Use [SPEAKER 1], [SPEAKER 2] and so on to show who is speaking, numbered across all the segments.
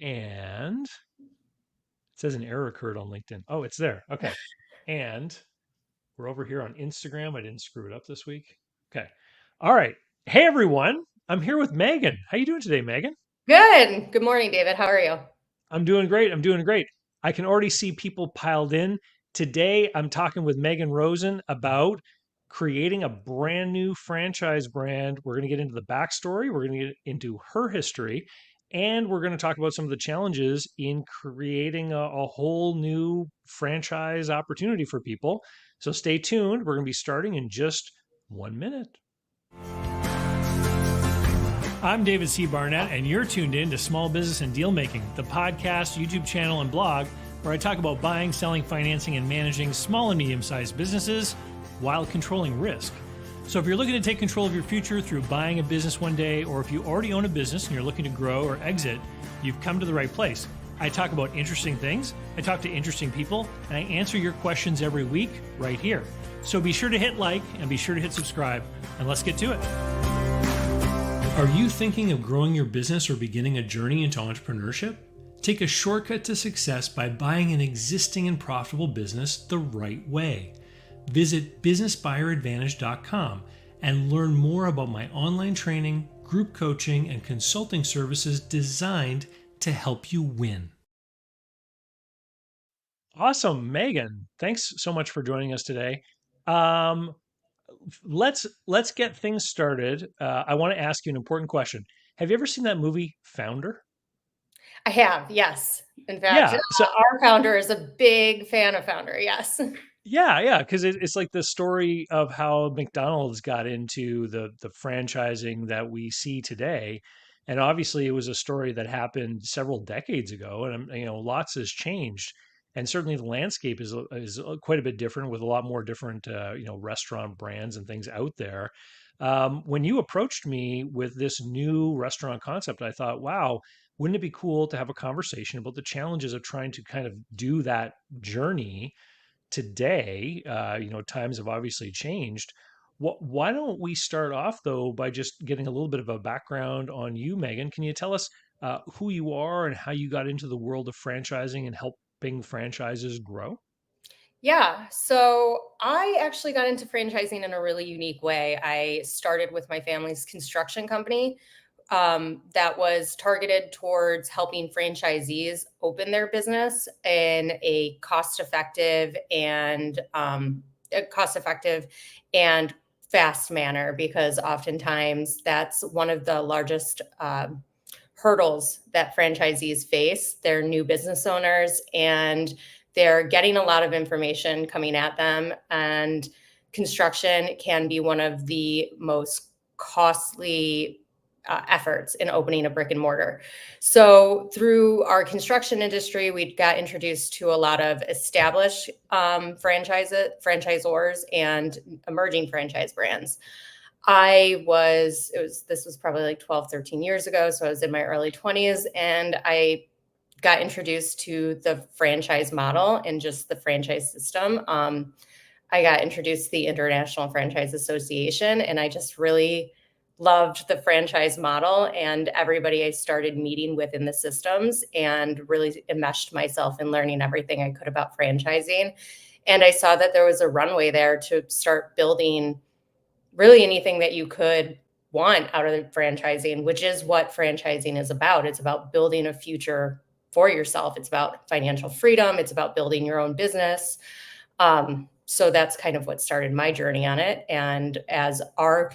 [SPEAKER 1] And it says an error occurred on LinkedIn. Oh, it's there. Okay. And we're over here on Instagram. I didn't screw it up this week. Okay. All right. Hey everyone. I'm here with Megan. How you doing today, Megan?
[SPEAKER 2] Good. Good morning, David. How are you?
[SPEAKER 1] I'm doing great. I'm doing great. I can already see people piled in. Today, I'm talking with Megan Rosen about creating a brand new franchise brand. We're going to get into the backstory, we're going to get into her history, and we're going to talk about some of the challenges in creating a whole new franchise opportunity for people. So stay tuned. We're going to be starting in just 1 minute. I'm David C. Barnett, and you're tuned in to Small Business and Deal Making, the podcast, YouTube channel, and blog where I talk about buying, selling, financing, and managing small and medium sized businesses while controlling risk. So, if you're looking to take control of your future through buying a business one day, or if you already own a business and you're looking to grow or exit, you've come to the right place. I talk about interesting things, I talk to interesting people, and I answer your questions every week right here. So, be sure to hit like and be sure to hit subscribe, and let's get to it. Are you thinking of growing your business or beginning a journey into entrepreneurship? Take a shortcut to success by buying an existing and profitable business the right way. Visit businessbuyeradvantage.com and learn more about my online training, group coaching, and consulting services designed to help you win. Awesome, Megan. Thanks so much for joining us today. Um, let's get things started. I want to ask you an important question. Have you ever seen that movie Founder?
[SPEAKER 2] I have, yes. In fact,
[SPEAKER 1] Yeah. So
[SPEAKER 2] our founder is a big fan of Founder. Yes.
[SPEAKER 1] yeah, because it's like the story of how McDonald's got into the franchising that we see today, and obviously it was a story that happened several decades ago, and lots has changed, and certainly the landscape is quite a bit different with a lot more different restaurant brands and things out there. When you approached me with this new restaurant concept, I thought, wow, wouldn't it be cool to have a conversation about the challenges of trying to kind of do that journey today. Times have obviously changed. Why don't we start off though by just getting a little bit of a background on you, Megan? Can you tell us who you are and how you got into the world of franchising and helping franchises grow?
[SPEAKER 2] Yeah. So I actually got into franchising in a really unique way. I started with my family's construction company that was targeted towards helping franchisees open their business in a cost-effective and fast manner, because oftentimes that's one of the largest hurdles that franchisees face. They're new business owners and they're getting a lot of information coming at them. And construction can be one of the most costly efforts in opening a brick and mortar. So through our construction industry, we got introduced to a lot of established franchisors and emerging franchise brands. This was probably like 12, 13 years ago. So I was in my early 20s and I got introduced to the franchise model and just the franchise system. I got introduced to the International Franchise Association, and I just really loved the franchise model and everybody I started meeting with in the systems, and really enmeshed myself in learning everything I could about franchising. And I saw that there was a runway there to start building really anything that you could want out of franchising, which is what franchising is about. It's about building a future for yourself. It's about financial freedom. It's about building your own business. So that's kind of what started my journey on it. And as our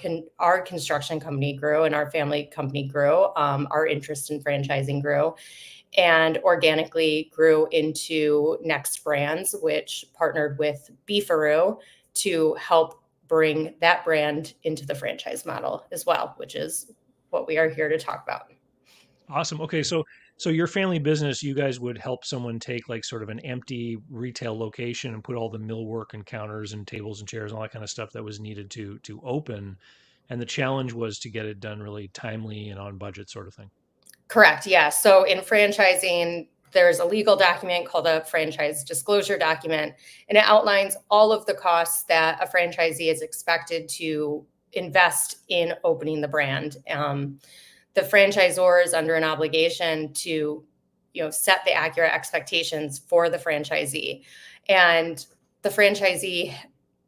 [SPEAKER 2] construction company grew and our family company grew, our interest in franchising grew and organically grew into Next Brands, which partnered with Beef-a-Roo to help bring that brand into the franchise model as well, which is what we are here to talk about.
[SPEAKER 1] Awesome. Okay, so your family business, you guys would help someone take like sort of an empty retail location and put all the millwork and counters and tables and chairs and all that kind of stuff that was needed to open. And the challenge was to get it done really timely and on budget sort of thing.
[SPEAKER 2] Correct. Yeah. So in franchising, there's a legal document called a franchise disclosure document, and it outlines all of the costs that a franchisee is expected to invest in opening the brand. The franchisor is under an obligation to set the accurate expectations for the franchisee. And the franchisee,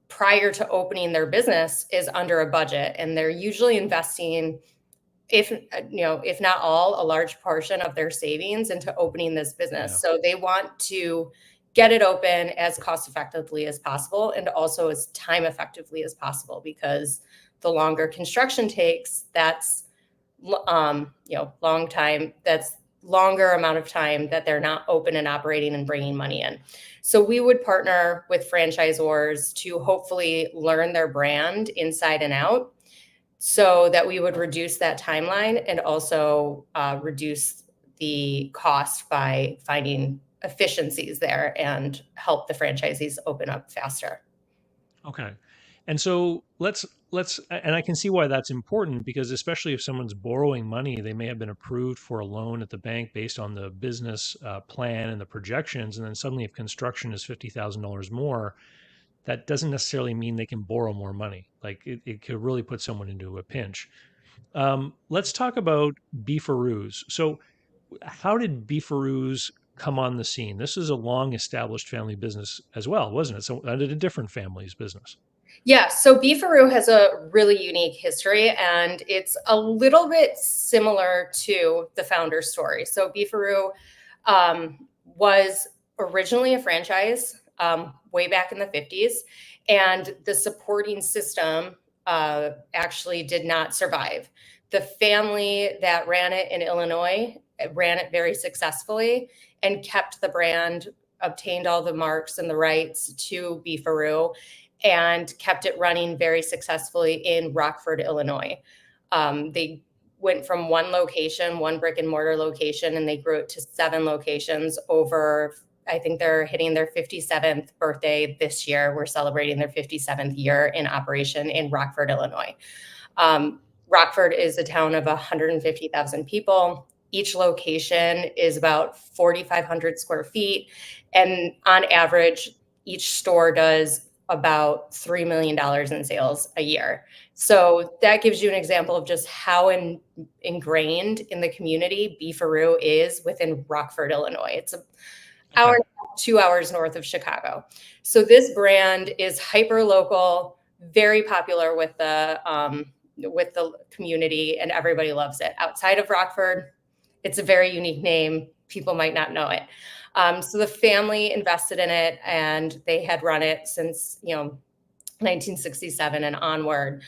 [SPEAKER 2] prior to opening their business, is under a budget, and they're usually investing, if not all, a large portion of their savings into opening this business.
[SPEAKER 1] Yeah.
[SPEAKER 2] So they want to get it open as cost effectively as possible and also as time effectively as possible, because the longer construction takes, that's long time, that's longer amount of time that they're not open and operating and bringing money in. So we would partner with franchisors to hopefully learn their brand inside and out, so that we would reduce that timeline and also reduce the cost by finding efficiencies there and help the franchisees open up faster.
[SPEAKER 1] Okay. And so and I can see why that's important, because especially if someone's borrowing money, they may have been approved for a loan at the bank based on the business plan and the projections. And then suddenly, if construction is $50,000 more, that doesn't necessarily mean they can borrow more money. Like it could really put someone into a pinch. Let's talk about Beef-a-Roos. So how did Beef-a-Roos come on the scene? This is a long established family business as well, wasn't it? So a different family's business.
[SPEAKER 2] Yeah, so Beef-a-Roo has a really unique history, and it's a little bit similar to the founder story. So Beef-a-Roo was originally a franchise way back in the 50s, and the supporting system actually did not survive. The family that ran it in Illinois ran it very successfully and kept the brand, obtained all the marks and the rights to Beef-a-Roo, and kept it running very successfully in Rockford, Illinois. They went from one location, one brick and mortar location, and they grew it to 7 locations over, I think they're hitting their 57th birthday this year. We're celebrating their 57th year in operation in Rockford, Illinois. Rockford is a town of 150,000 people. Each location is about 4,500 square feet. And on average, each store does about $3 million in sales a year. So that gives you an example of just how ingrained in the community Beef-a-Roo is within Rockford, Illinois. It's an hour and a half, 2 hours north of Chicago. So this brand is hyper local, very popular with the community, and everybody loves it. Outside of Rockford, it's a very unique name. People might not know it. So the family invested in it, and they had run it since 1967 and onward.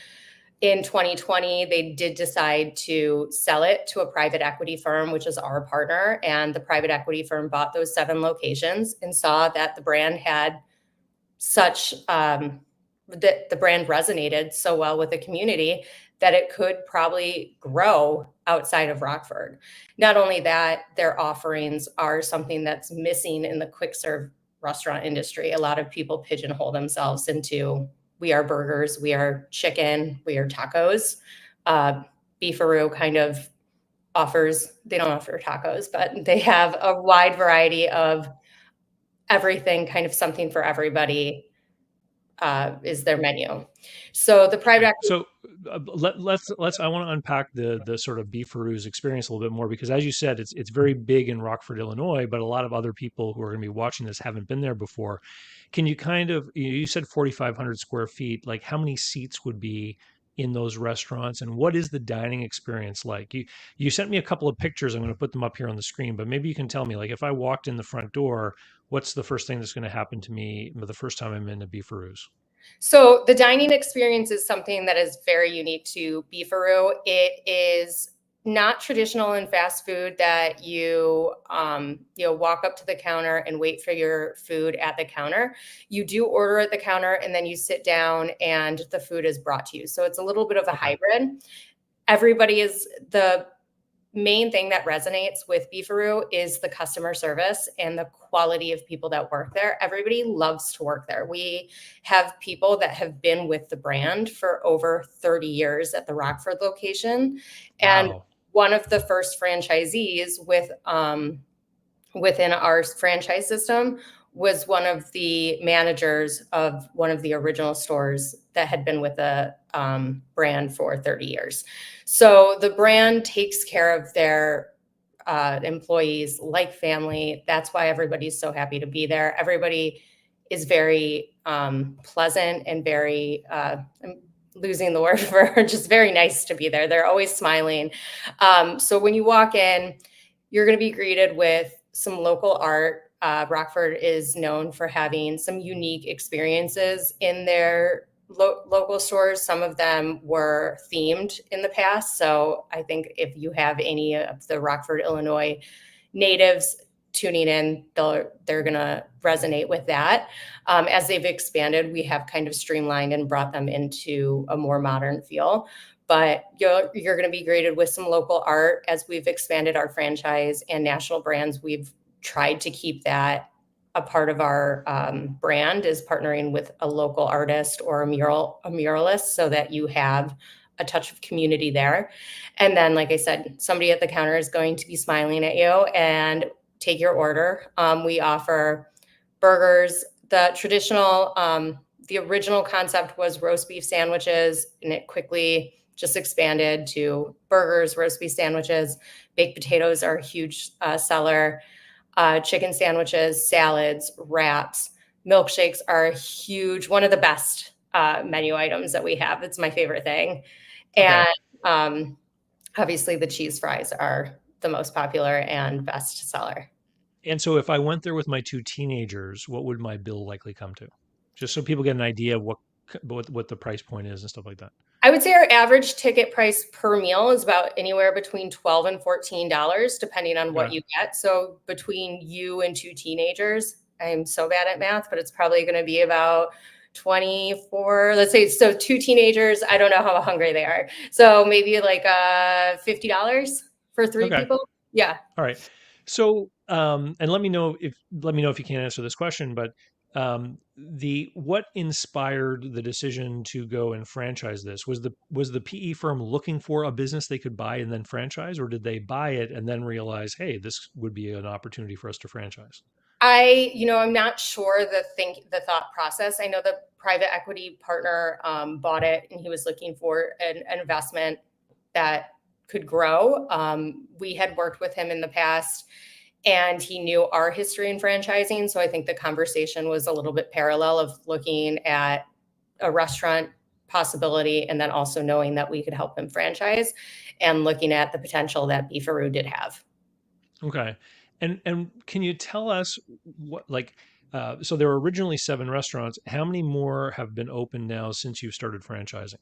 [SPEAKER 2] In 2020, they did decide to sell it to a private equity firm, which is our partner. And the private equity firm bought those 7 locations and saw that the brand had such that the brand resonated so well with the community that it could probably grow outside of Rockford. Not only that, their offerings are something that's missing in the quick serve restaurant industry. A lot of people pigeonhole themselves into, we are burgers, we are chicken, we are tacos. Beef-a-Roo kind of they don't offer tacos, but they have a wide variety of everything, kind of something for everybody. Is their menu. So the private equity.
[SPEAKER 1] So let's I want to unpack the sort of Beef-a-Roo's experience a little bit more, because as you said, it's very big in Rockford, Illinois, but a lot of other people who are going to be watching this haven't been there before. Can you you said 4,500 square feet, like how many seats would be in those restaurants, and what is the dining experience like? You sent me a couple of pictures. I'm going to put them up here on the screen, but maybe you can tell me, like, if I walked in the front door, what's the first thing that's going to happen to me the first time I'm in a Beef-a-Roo's?
[SPEAKER 2] So the dining experience is something that is very unique to Beef-a-Roo. It is not traditional in fast food that you walk up to the counter and wait for your food at the counter. You do order at the counter, and then you sit down and the food is brought to you. So it's a little bit of a hybrid. The main thing that resonates with Beef-a-Roo is the customer service and the quality of people that work there. Everybody loves to work there. We have people that have been with the brand for over 30 years at the Rockford location. And
[SPEAKER 1] Wow.
[SPEAKER 2] One of the first franchisees within our franchise system was one of the managers of one of the original stores that had been with the brand for 30 years. So the brand takes care of their employees like family. That's why everybody's so happy to be there. Everybody is very pleasant and very, I'm losing the word for just very nice to be there. They're always smiling. So when you walk in, you're going to be greeted with some local art. Rockford is known for having some unique experiences in their local stores. Some of them were themed in the past. So I think if you have any of the Rockford, Illinois natives tuning in, they're going to resonate with that. As they've expanded, we have kind of streamlined and brought them into a more modern feel. But you're going to be greeted with some local art. As we've expanded our franchise and national brands, we've tried to keep that a part of our brand, is partnering with a local artist or a muralist, so that you have a touch of community there. And then, like I said, somebody at the counter is going to be smiling at you and take your order. We offer burgers. The traditional, the original concept was roast beef sandwiches, and it quickly just expanded to burgers, roast beef sandwiches. Baked potatoes are a huge seller. Chicken sandwiches, salads, wraps, milkshakes are huge. One of the best menu items that we have. It's my favorite thing.
[SPEAKER 1] Okay.
[SPEAKER 2] And obviously the cheese fries are the most popular and best seller.
[SPEAKER 1] And so if I went there with my two teenagers, what would my bill likely come to? Just so people get an idea of what the price point is and stuff like that.
[SPEAKER 2] I would say our average ticket price per meal is about anywhere between $12 and $14, depending on what you get. So between you and two teenagers, I'm so bad at math, but it's probably going to be about 24, let's say. So two teenagers, I don't know how hungry they are. So maybe like $50 for three people. Yeah.
[SPEAKER 1] All right. So, and let me know if you can't answer this question, but what inspired the decision to go and franchise this? Was the PE firm looking for a business they could buy and then franchise, or did they buy it and then realize, hey, this would be an opportunity for us to franchise?
[SPEAKER 2] I'm not sure the thought process. I know the private equity partner bought it, and he was looking for an investment that could grow. We had worked with him in the past, and he knew our history in franchising. So I think the conversation was a little bit parallel of looking at a restaurant possibility, and then also knowing that we could help him franchise, and looking at the potential that Beef-a-Roo did have.
[SPEAKER 1] Okay. And can you tell us so there were originally 7 restaurants. How many more have been opened now since you've started franchising?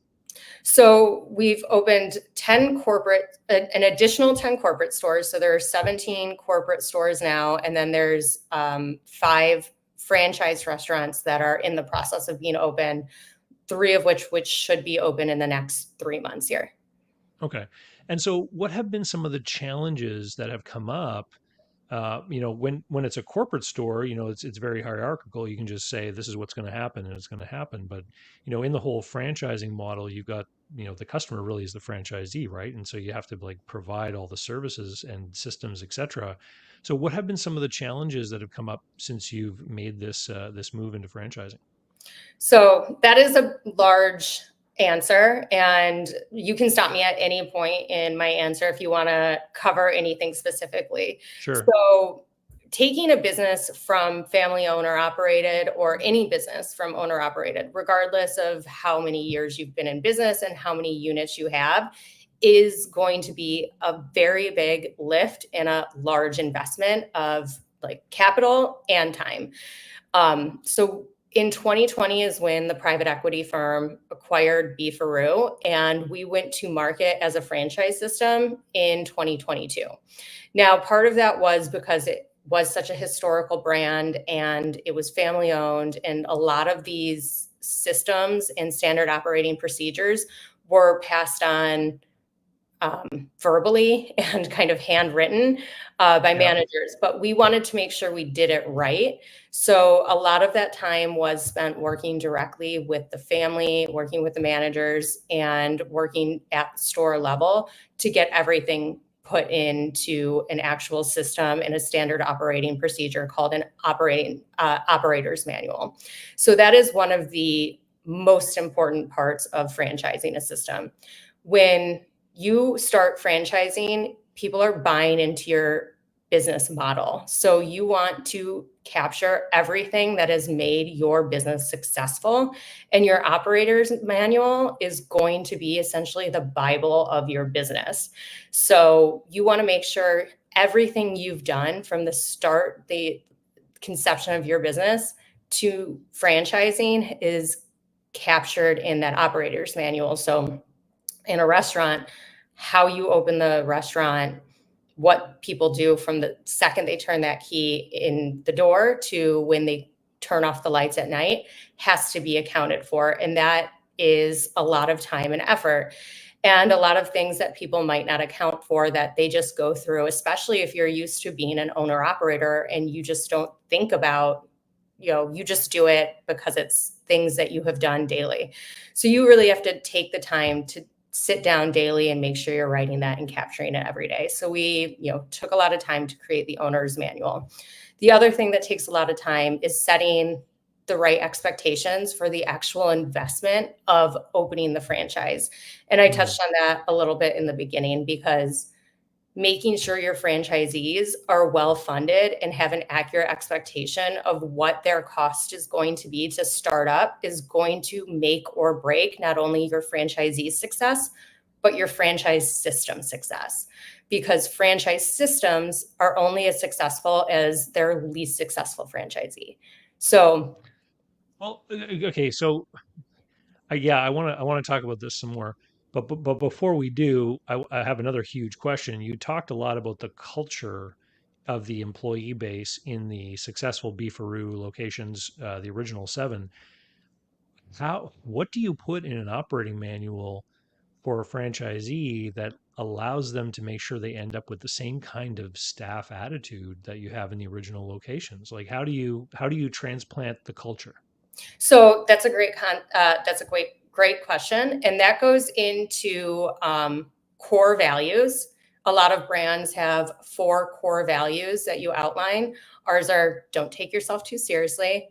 [SPEAKER 2] So we've opened an additional 10 corporate stores. So there are 17 corporate stores now. And then there's 5 franchise restaurants that are in the process of being open, 3 of which should be open in the next 3 months here.
[SPEAKER 1] Okay. And so what have been some of the challenges that have come up? When it's a corporate store, it's very hierarchical. You can just say, this is what's going to happen, and it's going to happen. But, in the whole franchising model, you've got, the customer really is the franchisee, right? And so you have to provide all the services and systems, et cetera. So what have been some of the challenges that have come up since you've made this move into franchising?
[SPEAKER 2] So that is a large answer, and you can stop me at any point in my answer if you want to cover anything specifically.
[SPEAKER 1] Sure.
[SPEAKER 2] So taking a business from family owner operated, or any business from owner operated, regardless of how many years you've been in business and how many units you have, is going to be a very big lift and a large investment of capital and time. So in 2020 is when the private equity firm acquired Beef-a-Roo, and we went to market as a franchise system in 2022. Now, part of that was because it was such a historical brand and it was family owned, and a lot of these systems and standard operating procedures were passed on verbally and kind of handwritten by managers, but we wanted to make sure we did it right. So a lot of that time was spent working directly with the family, working with the managers, and working at the store level to get everything put into an actual system and a standard operating procedure called an operator's manual. So that is one of the most important parts of franchising a system. When you start franchising, people are buying into your business model. So you want to capture everything that has made your business successful. And your operator's manual is going to be essentially the Bible of your business. So you want to make sure everything you've done from the start, the conception of your business to franchising, is captured in that operator's manual. So in a restaurant, how you open the restaurant, what people do from the second they turn that key in the door to when they turn off the lights at night has to be accounted for. And that is a lot of time and effort. And a lot of things that people might not account for that they just go through, especially if you're used to being an owner operator and you just don't think about, you just do it because it's things that you have done daily. So you really have to take the time to sit down daily and make sure you're writing that and capturing it every day. So we, took a lot of time to create the owner's manual. The other thing that takes a lot of time is setting the right expectations for the actual investment of opening the franchise. And I touched on that a little bit in the beginning, because making sure your franchisees are well funded and have an accurate expectation of what their cost is going to be to start up is going to make or break not only your franchisee's success, but your franchise system success. Because franchise systems are only as successful as their least successful franchisee. So,
[SPEAKER 1] Well, okay, so yeah, I want to talk about this some more. But before we do, I have another huge question. You talked a lot about the culture of the employee base in the successful Beef-a-Roo locations, the original seven. What do you put in an operating manual for a franchisee that allows them to make sure they end up with the same kind of staff attitude that you have in the original locations? Like, how do you transplant the culture?
[SPEAKER 2] So that's a great question, and that goes into core values. A lot of brands have 4 core values that you outline. Ours are: don't take yourself too seriously,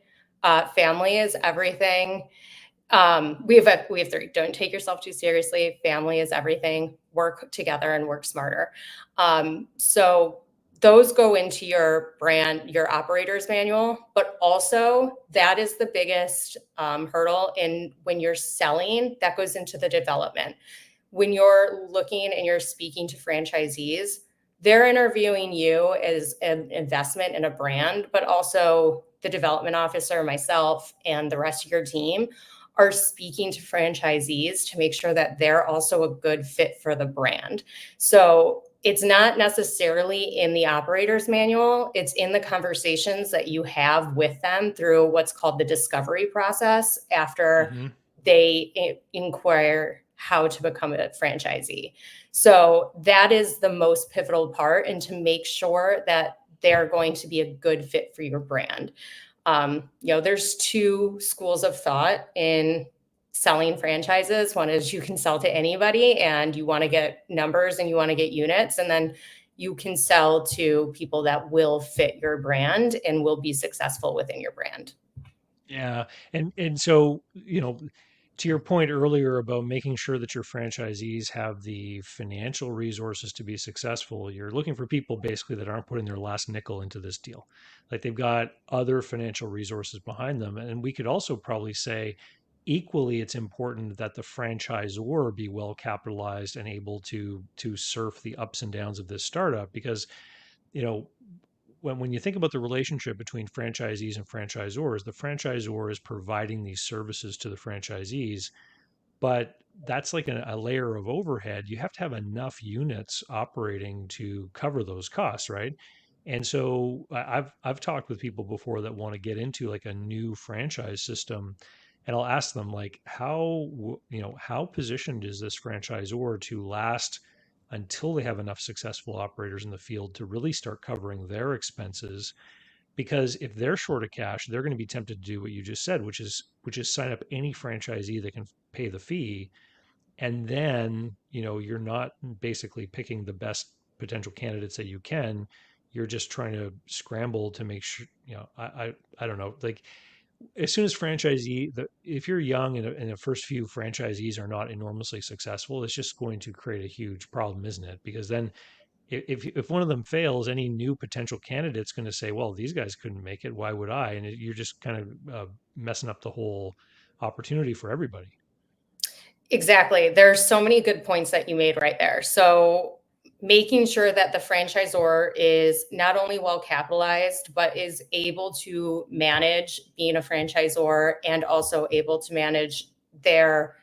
[SPEAKER 2] family is everything. We have 3: don't take yourself too seriously, family is everything, work together, and work smarter. So those go into your brand, your operator's manual, but also that is the biggest hurdle in when you're selling. That goes into the development. When you're looking and you're speaking to franchisees, they're interviewing you as an investment in a brand, but also the development officer, myself, and the rest of your team are speaking to franchisees to make sure that they're also a good fit for the brand. So it's not necessarily in the operator's manual. It's in the conversations that you have with them through what's called the discovery process after
[SPEAKER 1] Hmm.
[SPEAKER 2] they inquire how to become a franchisee. So that is the most pivotal part, and to make sure that they're going to be a good fit for your brand. There's 2 schools of thought in selling franchises. One is you can sell to anybody and you want to get numbers and you want to get units. And then you can sell to people that will fit your brand and will be successful within your brand.
[SPEAKER 1] Yeah. And so, to your point earlier about making sure that your franchisees have the financial resources to be successful, you're looking for people basically that aren't putting their last nickel into this deal. Like they've got other financial resources behind them. And we could also probably say equally it's important that the franchisor be well capitalized and able to surf the ups and downs of this startup because, you know, when you think about the relationship between franchisees and franchisors, the franchisor is providing these services to the franchisees, but that's like a layer of overhead. You have to have enough units operating to cover those costs, right? And so I've talked with people before that want to get into like a new franchise system, and I'll ask them like how positioned is this franchisor to last until they have enough successful operators in the field to really start covering their expenses, because if they're short of cash, they're going to be tempted to do what you just said, which is sign up any franchisee that can pay the fee, and then you're not basically picking the best potential candidates that you can. You're just trying to scramble to make sure. I don't know. Like as soon as if you're young and the first few franchisees are not enormously successful, it's just going to create a huge problem, isn't it? Because then if one of them fails, any new potential candidate's going to say, well, these guys couldn't make it, why would I? And you're just kind of messing up the whole opportunity for everybody.
[SPEAKER 2] Exactly. There's so many good points that you made right there. So making sure that the franchisor is not only well capitalized, but is able to manage being a franchisor and also able to manage their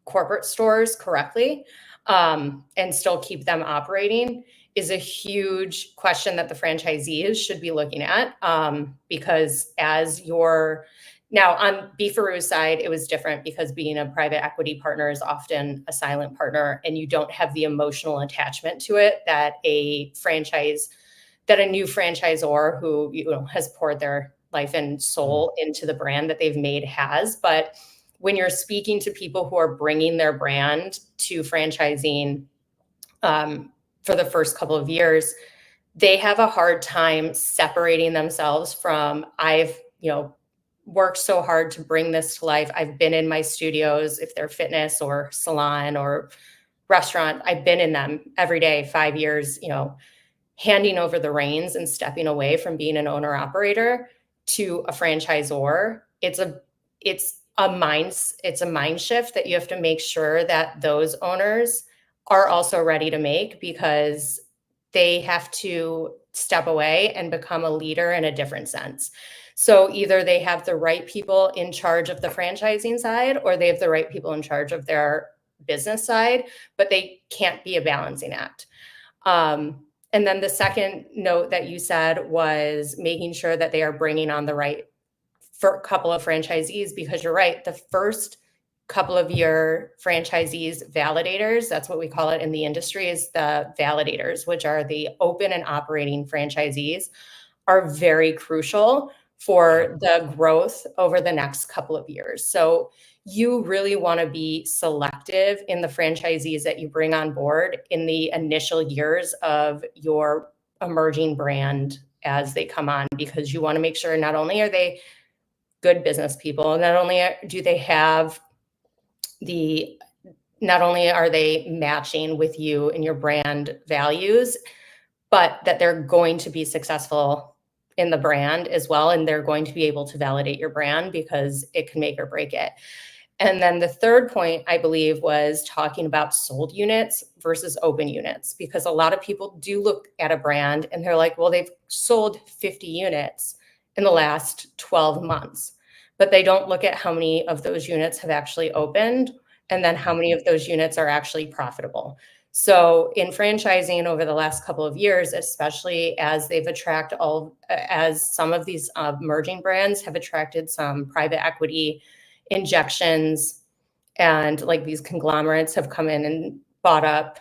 [SPEAKER 2] corporate stores correctly, and still keep them operating is a huge question that the franchisees should be looking at, because as your now on Beef-a-Roo's side, it was different because being a private equity partner is often a silent partner, and you don't have the emotional attachment to it that a new franchisor who has poured their life and soul into the brand that they've made has. But when you're speaking to people who are bringing their brand to franchising, for the first couple of years, they have a hard time separating themselves from, I've worked so hard to bring this to life. I've been in my studios, if they're fitness or salon or restaurant, I've been in them every day, 5 years, handing over the reins and stepping away from being an owner operator to a franchisor. It's a mind shift that you have to make sure that those owners are also ready to make, because they have to step away and become a leader in a different sense. So either they have the right people in charge of the franchising side, or they have the right people in charge of their business side, but they can't be a balancing act. And then the second note that you said was making sure that they are bringing on the right couple of franchisees, because you're right, the first couple of your franchisees, validators, that's what we call it in the industry, is the validators, which are the open and operating franchisees, are very crucial for the growth over the next couple of years. So you really want to be selective in the franchisees that you bring on board in the initial years of your emerging brand as they come on, because you want to make sure not only are they good business people, not only are they matching with you and your brand values, but that they're going to be successful in the brand as well. And they're going to be able to validate your brand, because it can make or break it. And then the third point, I believe, was talking about sold units versus open units, because a lot of people do look at a brand and they're like, well, they've sold 50 units in the last 12 months, but they don't look at how many of those units have actually opened, and then how many of those units are actually profitable. So in franchising over the last couple of years, especially as as some of these emerging brands have attracted some private equity injections, and like these conglomerates have come in and bought up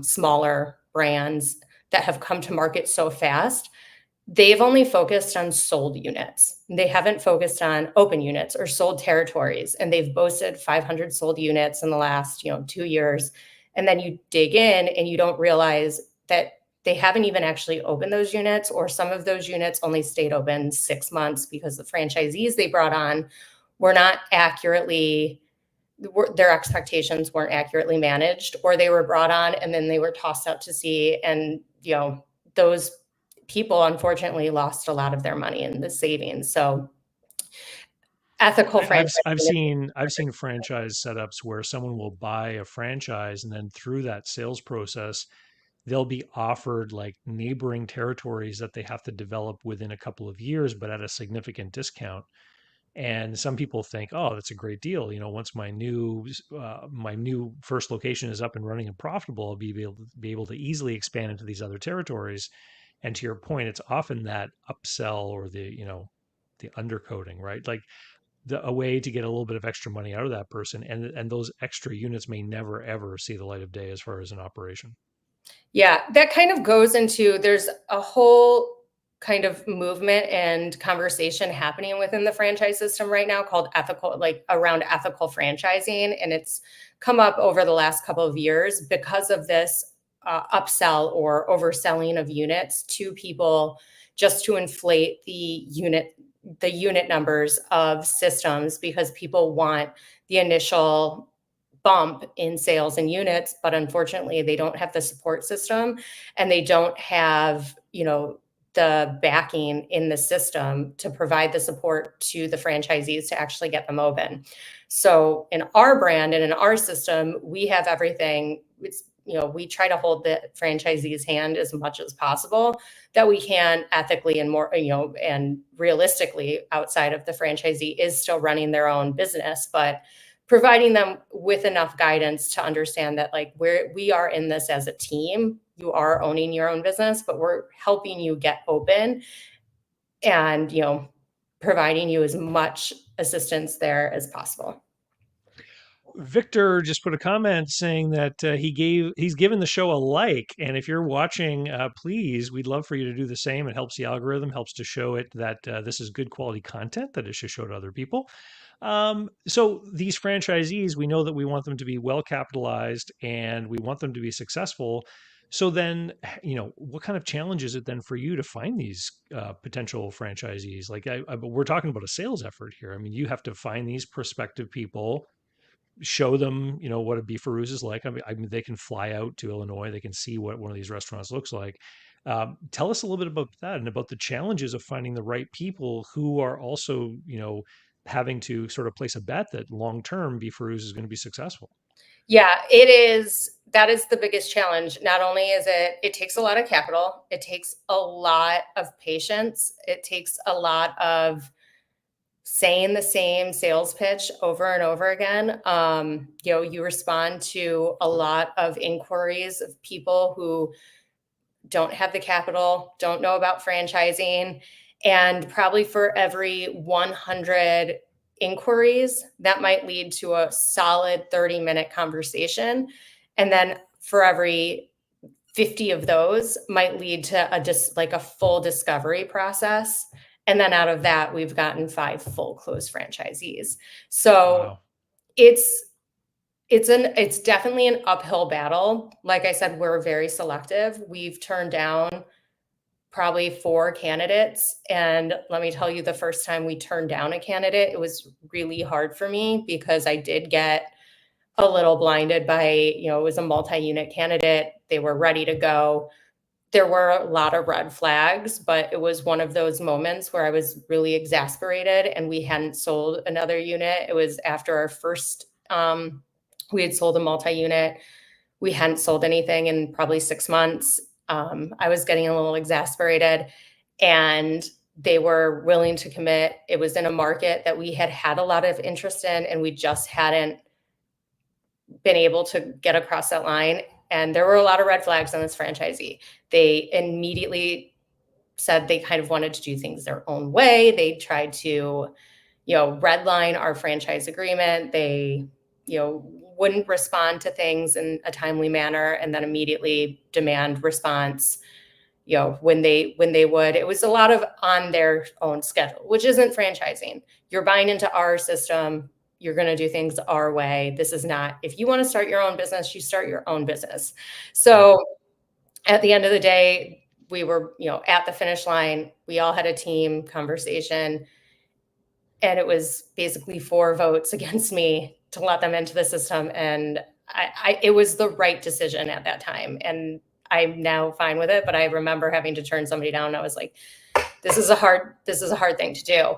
[SPEAKER 2] smaller brands that have come to market so fast, they've only focused on sold units. They haven't focused on open units or sold territories. And they've boasted 500 sold units in the last 2 years. And then you dig in and you don't realize that they haven't even actually opened those units, or some of those units only stayed open 6 months because the franchisees they brought on were not their expectations weren't accurately managed, or they were brought on and then they were tossed out to sea. And, those people unfortunately lost a lot of their money in the savings. So ethical
[SPEAKER 1] I've
[SPEAKER 2] franchising.
[SPEAKER 1] seen franchise setups where someone will buy a franchise, and then through that sales process, they'll be offered like neighboring territories that they have to develop within a couple of years, but at a significant discount. And some people think, oh, that's a great deal. Once my new first location is up and running and profitable, I'll be able to easily expand into these other territories. And to your point, it's often that upsell or the undercoating, right? Like a way to get a little bit of extra money out of that person, and those extra units may never ever see the light of day as far as an operation.
[SPEAKER 2] Yeah, that kind of goes into, there's a whole kind of movement and conversation happening within the franchise system right now called around ethical franchising. And it's come up over the last couple of years because of this upsell or overselling of units to people, just to inflate the unit numbers of systems, because people want the initial bump in sales and units, but unfortunately they don't have the support system, and they don't have, the backing in the system to provide the support to the franchisees to actually get them open. So in our brand and in our system, we have everything. We try to hold the franchisee's hand as much as possible that we can, ethically and more, and realistically, outside of the franchisee is still running their own business, but providing them with enough guidance to understand that, like, we are in this as a team. You are owning your own business, but we're helping you get open, and providing you as much assistance there as possible.
[SPEAKER 1] Victor just put a comment saying that he's given the show a like, and if you're watching, please, we'd love for you to do the same. It helps the algorithm, helps to show it that this is good quality content that it should show to other people. So these franchisees, we know that we want them to be well capitalized and we want them to be successful. So then, what kind of challenge is it then for you to find these potential franchisees? Like, we're talking about a sales effort here. I mean, you have to find these prospective people, show them, what a Beef-a-Roo is like. I mean, they can fly out to Illinois, they can see what one of these restaurants looks like. Tell us a little bit about that and about the challenges of finding the right people who are also, having to sort of place a bet that long term Beef-a-Roo's is going to be successful.
[SPEAKER 2] Yeah, it is. That is the biggest challenge. Not only is it takes a lot of capital, it takes a lot of patience, it takes a lot of saying the same sales pitch over and over again. You respond to a lot of inquiries of people who don't have the capital, don't know about franchising, and probably for every 100 inquiries, that might lead to a solid 30-minute conversation. And then for every 50 of those might lead to a full discovery process. And then out of that, we've gotten 5 full closed franchisees. So
[SPEAKER 1] Wow.
[SPEAKER 2] it's definitely an uphill battle. Like I said, we're very selective. We've turned down probably 4 candidates. And let me tell you, the first time we turned down a candidate, it was really hard for me because I did get a little blinded by, it was a multi-unit candidate. They were ready to go. There were a lot of red flags, but it was one of those moments where I was really exasperated and we hadn't sold another unit. It was after our first, we had sold a multi-unit. We hadn't sold anything in probably 6 months. I was getting a little exasperated and they were willing to commit. It was in a market that we had a lot of interest in, and we just hadn't been able to get across that line. And there were a lot of red flags on this franchisee. They immediately said they kind of wanted to do things their own way. They tried to, redline our franchise agreement. They, wouldn't respond to things in a timely manner and then immediately demand response, when they would. It was a lot of on their own schedule, which isn't franchising. You're buying into our system. You're going to do things our way. This is not, if you want to start your own business, you start your own business. So at the end of the day, we were, at the finish line. We all had a team conversation, and it was basically 4 votes against me to let them into the system. And it was the right decision at that time. And I'm now fine with it. But I remember having to turn somebody down. And I was like, this is a hard thing to do.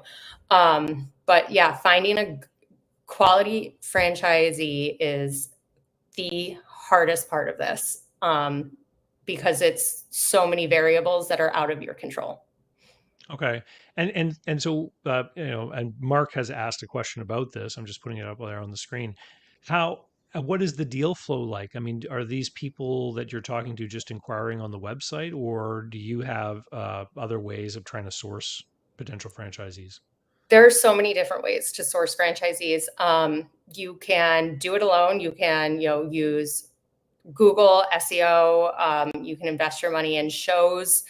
[SPEAKER 2] But yeah, finding a quality franchisee is the hardest part of this, because it's so many variables that are out of your control.
[SPEAKER 1] Okay. And so, and Mark has asked a question about this. I'm just putting it up there on the screen. What is the deal flow like? I mean, are these people that you're talking to just inquiring on the website, or do you have other ways of trying to source potential franchisees?
[SPEAKER 2] There are so many different ways to source franchisees. You can do it alone. You can, use Google SEO. You can invest your money in shows.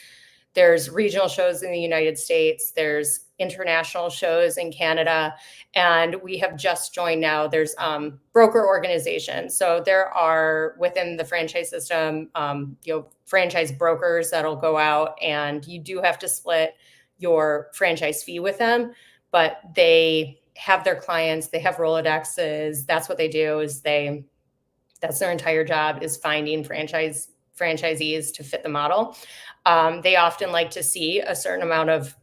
[SPEAKER 2] There's regional shows in the United States. There's international shows in Canada. And we have just joined now. There's broker organizations. So there are, within the franchise system, franchise brokers that'll go out, and you do have to split your franchise fee with them, but they have their clients, they have Rolodexes. That's what they do is that's their entire job is finding franchisees to fit the model. They often like to see a certain amount of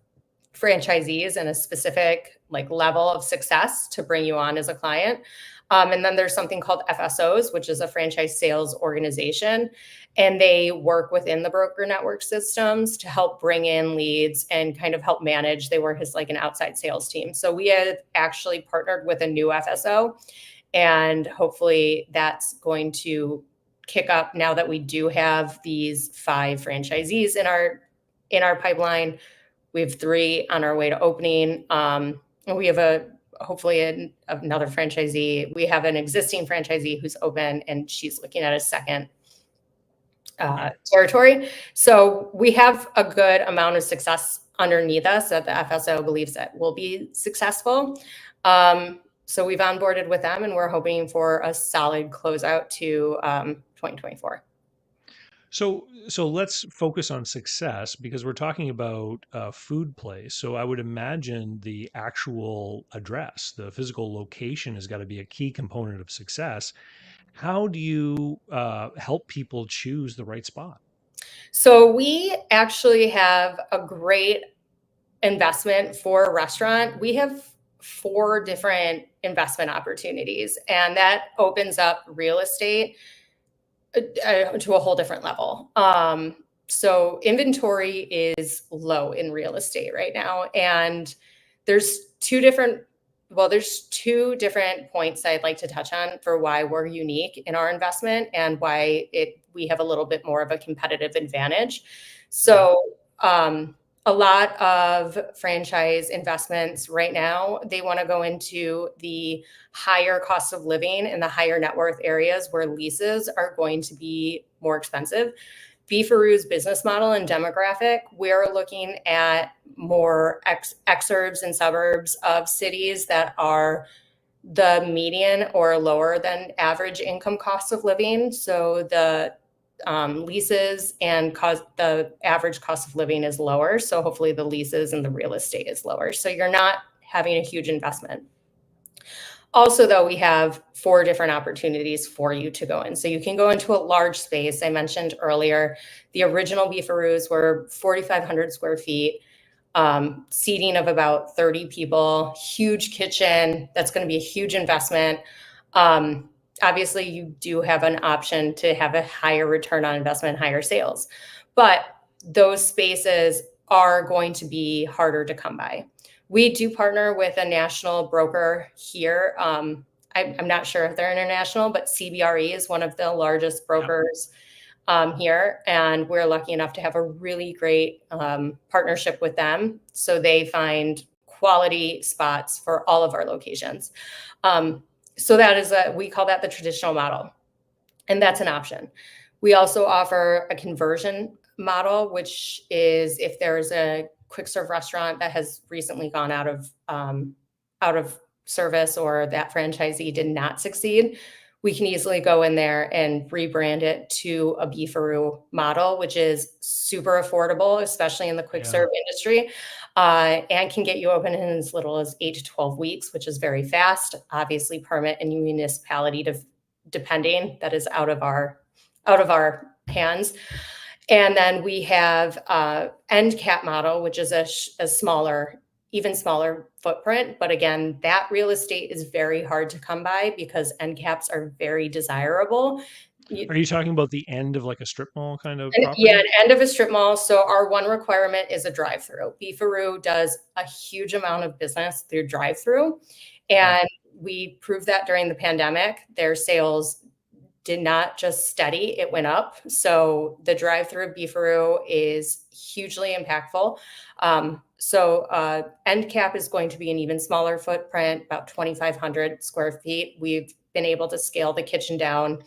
[SPEAKER 2] franchisees and a specific like level of success to bring you on as a client. And then there's something called FSOs, which is a franchise sales organization. And they work within the broker network systems to help bring in leads and kind of help manage. They work as like an outside sales team. So we have actually partnered with a new FSO, and hopefully that's going to kick up now that we do have these 5 franchisees in our pipeline. We have 3 on our way to opening. And we have hopefully another franchisee. We have an existing franchisee who's open, and she's looking at a second territory. So we have a good amount of success underneath us that the FSO believes that will be successful. So we've onboarded with them, and we're hoping for a solid closeout to 2024.
[SPEAKER 1] So let's focus on success, because we're talking about a food place. So I would imagine the actual address, the physical location, has got to be a key component of success. How do you help people choose the right spot?
[SPEAKER 2] So we actually have a great investment for a restaurant. We have 4 different investment opportunities, and that opens up real estate to a whole different level. So inventory is low in real estate right now, and there's 2 different points I'd like to touch on for why we're unique in our investment and why we have a little bit more of a competitive advantage. So a lot of franchise investments right now, they want to go into the higher cost of living and the higher net worth areas where leases are going to be more expensive. Beef-a-Roo's business model and demographic, we're looking at more exurbs and suburbs of cities that are the median or lower than average income cost of living. So the leases and the average cost of living is lower. So hopefully the leases and the real estate is lower. So you're not having a huge investment. Also, though, we have 4 different opportunities for you to go in. So you can go into a large space. I mentioned earlier, the original Beef-a-Roos were 4,500 square feet, seating of about 30 people, huge kitchen. That's going to be a huge investment. Obviously, you do have an option to have a higher return on investment, higher sales, but those spaces are going to be harder to come by. We do partner with a national broker here. I'm not sure if they're international, but CBRE is one of the largest brokers here, and we're lucky enough to have a really great partnership with them. So they find quality spots for all of our locations. So that is we call that the traditional model, and that's an option. We also offer a conversion model, which is if there's a quick serve restaurant that has recently gone out of service, or that franchisee did not succeed, we can easily go in there and rebrand it to a Beef-a-Roo model, which is super affordable, especially in the quick serve industry, and can get you open in as little as 8 to 12 weeks, which is very fast. Obviously, permit and municipality depending, that is out of our hands. And then we have end cap model, which is a even smaller footprint. But again, that real estate is very hard to come by because end caps are very desirable.
[SPEAKER 1] Are you talking about the end of like a strip mall kind of property?
[SPEAKER 2] Yeah, an end of a strip mall. So our one requirement is a drive-through. Beef-a-Roo does a huge amount of business through drive-through. And we proved that during the pandemic. Their sales did not just steady, it went up. So the drive-through of Beef-a-Roo is hugely impactful. So end cap is going to be an even smaller footprint, about 2,500 square feet. We've been able to scale the kitchen down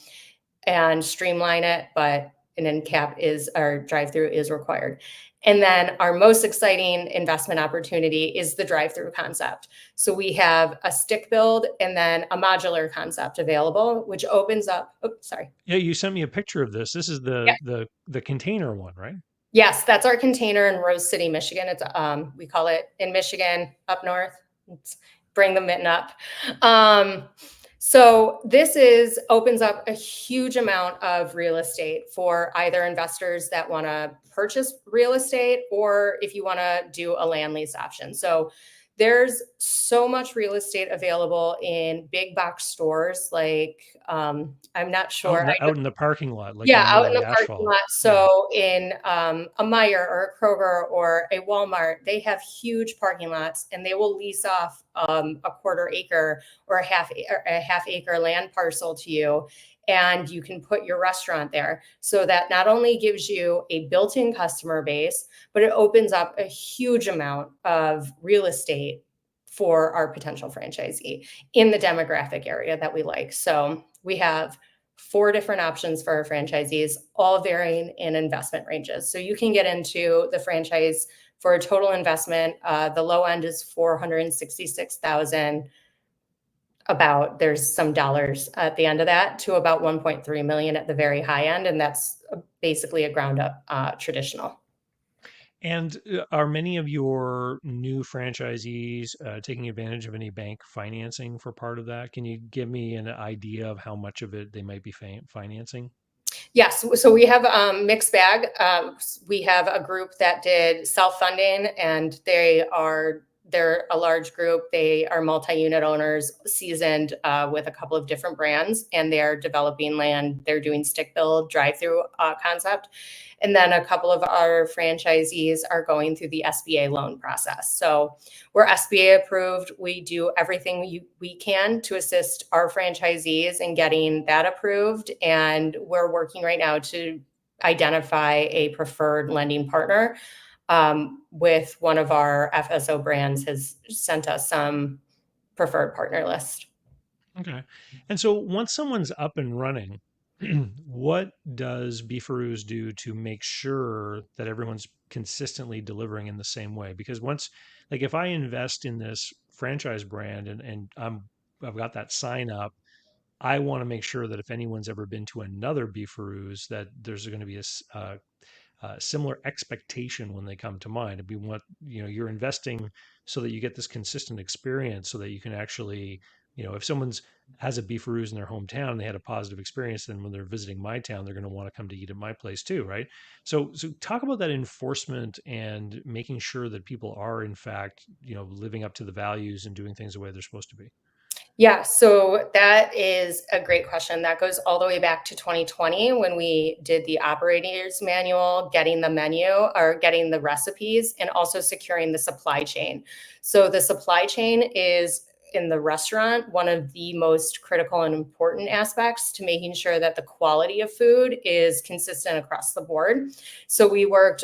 [SPEAKER 2] and streamline it, but an end cap our drive-through is required. And then our most exciting investment opportunity is the drive-through concept. So we have a stick build and then a modular concept available, which opens up. Oops, sorry.
[SPEAKER 1] Yeah, you sent me a picture of this. This is the container one, right?
[SPEAKER 2] Yes, that's our container in Rose City, Michigan. It's we call it in Michigan up north. It's bring the mitten up. Um, so this is opens up a huge amount of real estate for either investors that want to purchase real estate or if you want to do a land lease option. So there's so much real estate available in big box stores. Like I'm not
[SPEAKER 1] Out
[SPEAKER 2] sure.
[SPEAKER 1] in out in the parking lot, like in
[SPEAKER 2] Yeah,
[SPEAKER 1] the
[SPEAKER 2] out
[SPEAKER 1] middle
[SPEAKER 2] in
[SPEAKER 1] of
[SPEAKER 2] the
[SPEAKER 1] the
[SPEAKER 2] parking
[SPEAKER 1] asphalt.
[SPEAKER 2] lot.
[SPEAKER 1] Yeah.
[SPEAKER 2] So in a Meijer or a Kroger or a Walmart, they have huge parking lots, and they will lease off a quarter acre or a half acre land parcel to you, and you can put your restaurant there. So that not only gives you a built-in customer base, but it opens up a huge amount of real estate for our potential franchisee in the demographic area that we like. So we have 4 different options for our franchisees, all varying in investment ranges. So you can get into the franchise for a total investment. The low end is 466,000. About there's some dollars at the end of that to about 1.3 million at the very high end, and that's basically a ground up traditional.
[SPEAKER 1] And are many of your new franchisees taking advantage of any bank financing for part of that? Can you give me an idea of how much of it they might be financing?
[SPEAKER 2] Yes, so we have mixed bag. We have a group that did self-funding, and they're a large group. They are multi-unit owners, seasoned with a couple of different brands, and they're developing land. They're doing stick build drive-through concept. And then a couple of our franchisees are going through the SBA loan process. So we're SBA approved. We do everything we can to assist our franchisees in getting that approved. And we're working right now to identify a preferred lending partner. With one of our FSO brands has sent us some preferred partner list.
[SPEAKER 1] Okay. And so once someone's up and running, what does Beefaroos do to make sure that everyone's consistently delivering in the same way? Because once, like if I invest in this franchise brand and I've got that sign up, I want to make sure that if anyone's ever been to another Beefaroo's, that there's going to be similar expectation when they come to mind. And we want, you're investing so that you get this consistent experience so that you can actually, if someone's has a Beefaroo's in their hometown and they had a positive experience, then when they're visiting my town, they're going to want to come to eat at my place too, right? So talk about that enforcement and making sure that people are in fact, living up to the values and doing things the way they're supposed to be.
[SPEAKER 2] Yeah, so that is a great question. That goes all the way back to 2020 when we did the operator's manual, getting the menu or getting the recipes, and also securing the supply chain. So the supply chain is in the restaurant one of the most critical and important aspects to making sure that the quality of food is consistent across the board. So we worked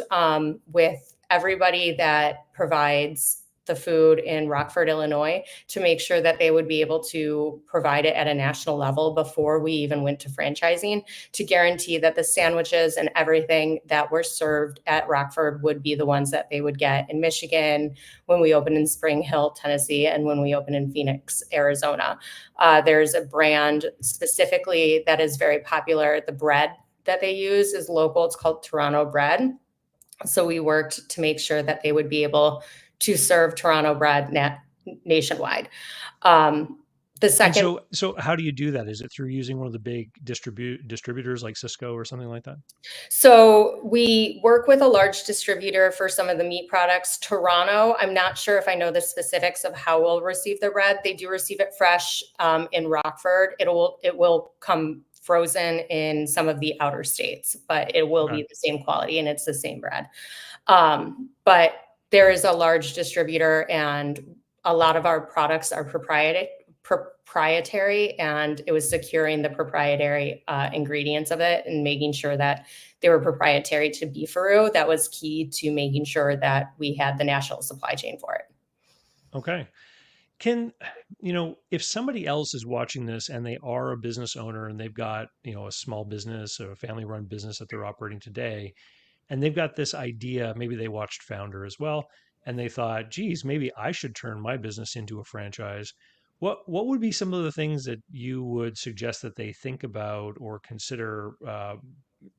[SPEAKER 2] with everybody that provides the food in Rockford, Illinois, to make sure that they would be able to provide it at a national level before we even went to franchising, to guarantee that the sandwiches and everything that were served at Rockford would be the ones that they would get in Michigan, when we open in Spring Hill, Tennessee, and when we open in Phoenix, Arizona. There's a brand specifically that is very popular. The bread that they use is local. It's called Toronto bread. So we worked to make sure that they would be able to serve Toronto bread nationwide. The
[SPEAKER 1] And
[SPEAKER 2] second,
[SPEAKER 1] so how do you do that? Is it through using one of the big distributors like Cisco or something like that?
[SPEAKER 2] so we work with a large distributor for some of the meat products. Toronto, I'm not sure if I know the specifics of how we'll receive the bread. They do receive it fresh in Rockford. It will come frozen in some of the outer states, but it will
[SPEAKER 1] Okay.
[SPEAKER 2] be the same quality and it's the same bread. But there is a large distributor, and a lot of our products are proprietary, and it was securing the proprietary ingredients of it and making sure that they were proprietary to Beef-a-Roo. That was key to making sure that we had the national supply chain for it.
[SPEAKER 1] Okay. Can, if somebody else is watching this and they are a business owner and they've got, a small business or a family run business that they're operating today, and they've got this idea, maybe they watched Founder as well, and they thought, geez, maybe I should turn my business into a franchise. What would be some of the things that you would suggest that they think about or consider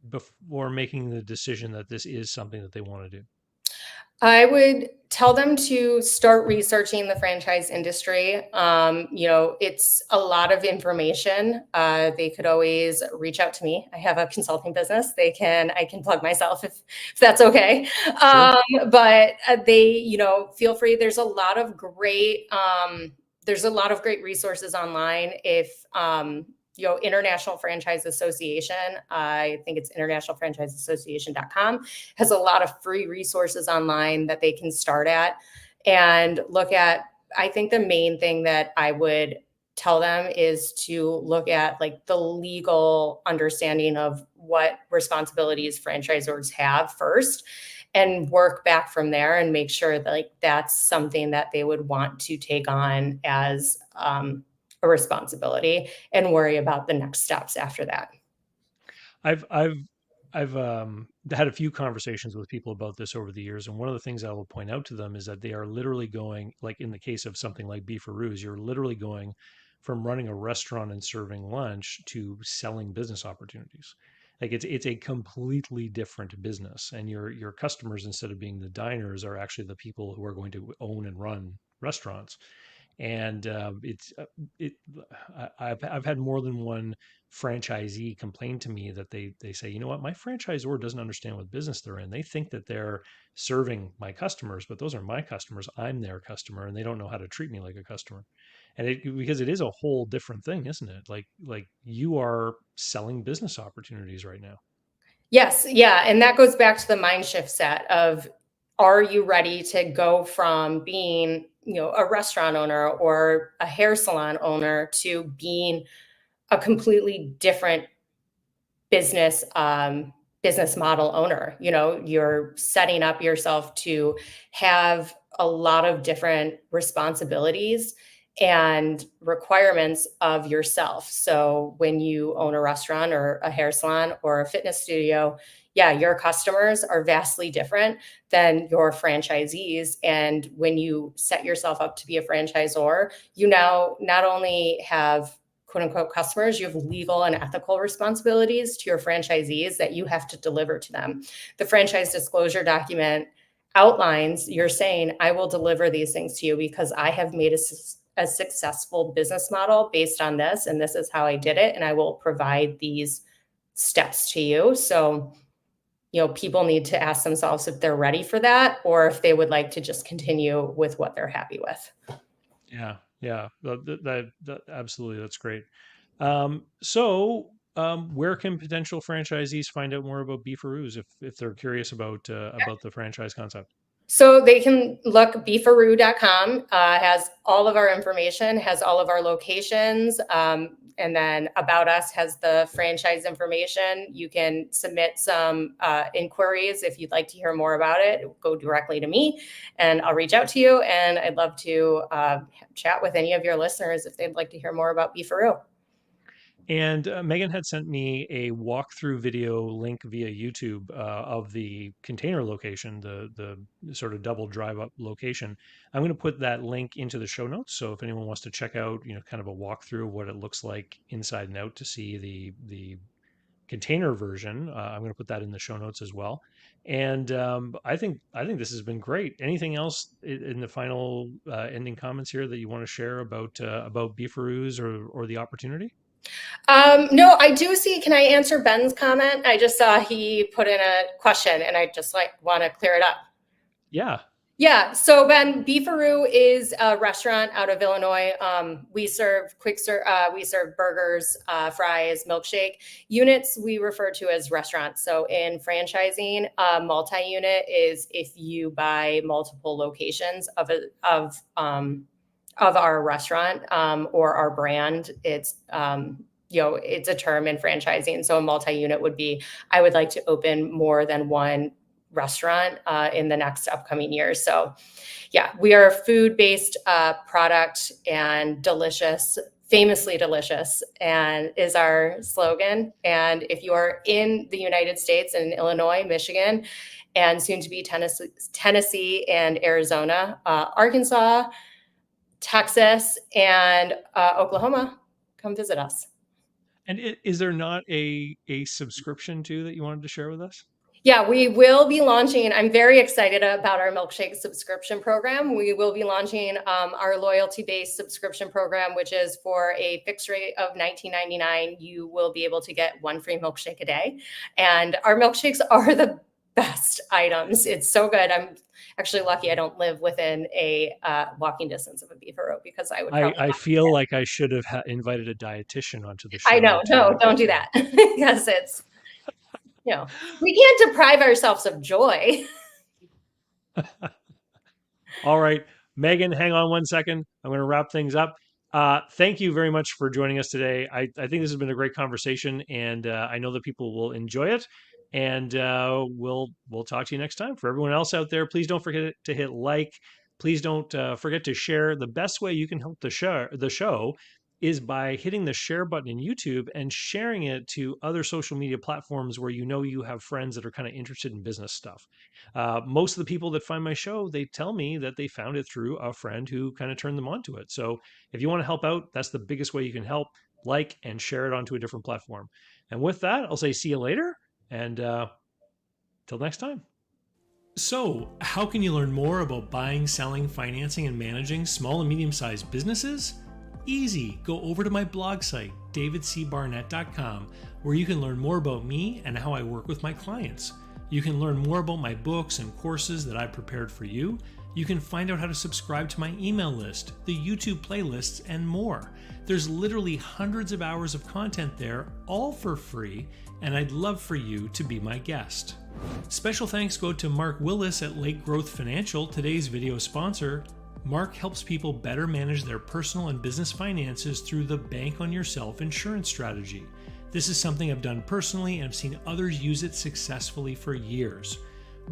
[SPEAKER 1] before making the decision that this is something that they want to do?
[SPEAKER 2] I would tell them to start researching the franchise industry. It's a lot of information. They could always reach out to me. I have a consulting business. I can plug myself if that's okay.
[SPEAKER 1] Sure.
[SPEAKER 2] But they, feel free. There's a lot of great resources online. If International Franchise Association, I think it's internationalfranchiseassociation.com, has a lot of free resources online that they can start at and look at. I think the main thing that I would tell them is to look at like the legal understanding of what responsibilities franchisors have first, and work back from there and make sure that like that's something that they would want to take on as a responsibility, and worry about the next steps after that.
[SPEAKER 1] I've I've I've had a few conversations with people about this over the years, and one of the things I will point out to them is that they are literally going, like in the case of something like Beef-a-Roo's, you're literally going from running a restaurant and serving lunch to selling business opportunities. Like it's a completely different business, and your customers, instead of being the diners, are actually the people who are going to own and run restaurants. And it I've had more than one franchisee complain to me that they say, you know what, my franchisor doesn't understand what business they're in. They think that they're serving my customers, but those are my customers. I'm their customer, and they don't know how to treat me like a customer. And because it is a whole different thing, isn't it? Like you are selling business opportunities right now.
[SPEAKER 2] Yes, yeah, and that goes back to the mind shift set of, are you ready to go from being, a restaurant owner or a hair salon owner to being a completely different business business model owner? You're setting up yourself to have a lot of different responsibilities and requirements of yourself. So when you own a restaurant or a hair salon or a fitness studio, yeah, your customers are vastly different than your franchisees. And when you set yourself up to be a franchisor, you now not only have quote unquote customers, you have legal and ethical responsibilities to your franchisees that you have to deliver to them. The franchise disclosure document outlines, you're saying, I will deliver these things to you because I have made a successful business model based on this, and this is how I did it, and I will provide these steps to you. So, people need to ask themselves if they're ready for that or if they would like to just continue with what they're happy with.
[SPEAKER 1] Yeah, yeah, that absolutely, that's great. So, where can potential franchisees find out more about Beefaroo's if they're curious about the franchise concept?
[SPEAKER 2] So they can look, Beef-a-Roo.com has all of our information, has all of our locations. And then About Us has the franchise information. You can submit some inquiries if you'd like to hear more about it. Go directly to me and I'll reach out to you. And I'd love to chat with any of your listeners if they'd like to hear more about Beef-a-Roo.
[SPEAKER 1] And Megan had sent me a walkthrough video link via YouTube of the container location, the sort of double drive up location. I'm going to put that link into the show notes. So if anyone wants to check out, kind of a walkthrough of what it looks like inside and out to see the container version, I'm going to put that in the show notes as well. And I think this has been great. Anything else in the final ending comments here that you want to share about Beefaroo's or the opportunity?
[SPEAKER 2] No, I do see. Can I answer Ben's comment? I just saw he put in a question and I just like want to clear it up.
[SPEAKER 1] Yeah.
[SPEAKER 2] Yeah. So Ben, Beefaroo is a restaurant out of Illinois. We serve we serve burgers, fries, milkshake units. We refer to as restaurants. So in franchising, multi-unit is if you buy multiple locations of our restaurant or our brand. It's a term in franchising. So a multi-unit would be, I would like to open more than one restaurant in the next upcoming years. So yeah, we are a food-based product, and delicious, famously delicious, and is our slogan. And if you are in the United States and Illinois, Michigan, and soon to be Tennessee and Arizona, Arkansas, Texas, and Oklahoma, come visit us.
[SPEAKER 1] And is there not a subscription too that you wanted to share with us?
[SPEAKER 2] Yeah, we will be launching. I'm very excited about our milkshake subscription program. We will be launching our loyalty-based subscription program, which is for a fixed rate of $19.99. You will be able to get one free milkshake a day. And our milkshakes are the best items. It's so good. I'm actually lucky I don't live within a walking distance of a Beef-a-Roo because I would probably
[SPEAKER 1] I
[SPEAKER 2] not.
[SPEAKER 1] feel like I should have invited a dietitian onto the
[SPEAKER 2] I
[SPEAKER 1] show
[SPEAKER 2] know. No,
[SPEAKER 1] to,
[SPEAKER 2] don't do that because it's, we can't deprive ourselves of joy.
[SPEAKER 1] All right, Megan, hang on one second. I'm going to wrap things up. Thank you very much for joining us today. I think this has been a great conversation, and I know that people will enjoy it. And we'll talk to you next time. For everyone else out there, please don't forget to hit like. Please don't forget to share. The best way you can help the show is by hitting the share button in YouTube and sharing it to other social media platforms where you know you have friends that are kind of interested in business stuff. Most of the people that find my show, they tell me that they found it through a friend who kind of turned them onto it. So if you want to help out, that's the biggest way you can help. Like and share it onto a different platform. And with that, I'll say see you later. And till next time. So, how can you learn more about buying, selling, financing, and managing small and medium sized businesses? Easy. Go over to my blog site, davidcbarnett.com, where you can learn more about me and how I work with my clients. You can learn more about my books and courses that I've prepared for you. You can find out how to subscribe to my email list, the YouTube playlists, and more. There's literally hundreds of hours of content there, all for free, and I'd love for you to be my guest. Special thanks go to Mark Willis at Lake Growth Financial, today's video sponsor. Mark helps people better manage their personal and business finances through the Bank on Yourself insurance strategy. This is something I've done personally, and I've seen others use it successfully for years.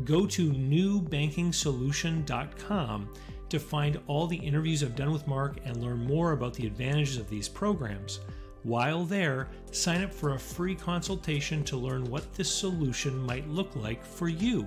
[SPEAKER 1] Go to newbankingsolution.com to find all the interviews I've done with Mark and learn more about the advantages of these programs. While there, sign up for a free consultation to learn what this solution might look like for you.